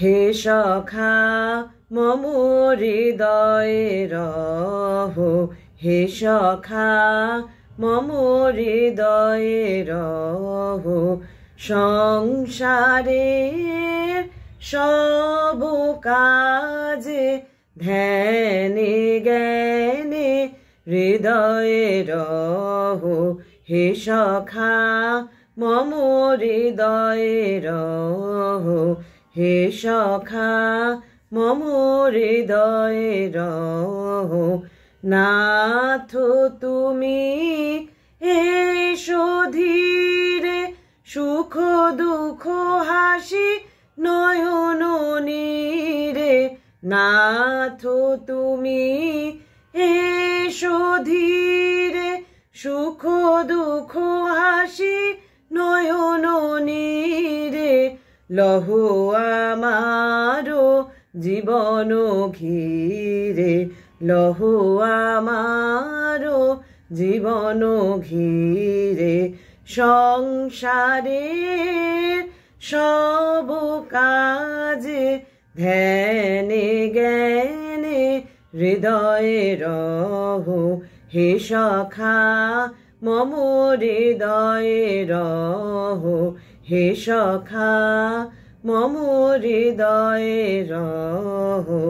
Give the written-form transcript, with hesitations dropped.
হে সখা মম হৃদয়ে রহো, হে সখা মম হৃদয়ে রহো। সংসারের সব কাজে ধ্যানে জ্ঞানে হৃদয়ে রহো, হে সখা মম হৃদয়ে রহো, হে সখা মম হৃদয়ে রহো। নাথ তুমি এসো ধীরে, সুখ দুঃখ হাসি নয়ন নীরে। নাথ তুমি এসো ধীরে, সুখ দুঃখ হাসি নয়ন নীরে। লহো আমারো জীবন ঘিরে, লহো আমারো জীবন ঘিরে। সংসারের সব কাজে ধ্যানে জ্ঞানে হৃদয়ে রহো, হে সখা মম হৃদয়ে রহো, হে সখা মম হৃদয়ে রহো।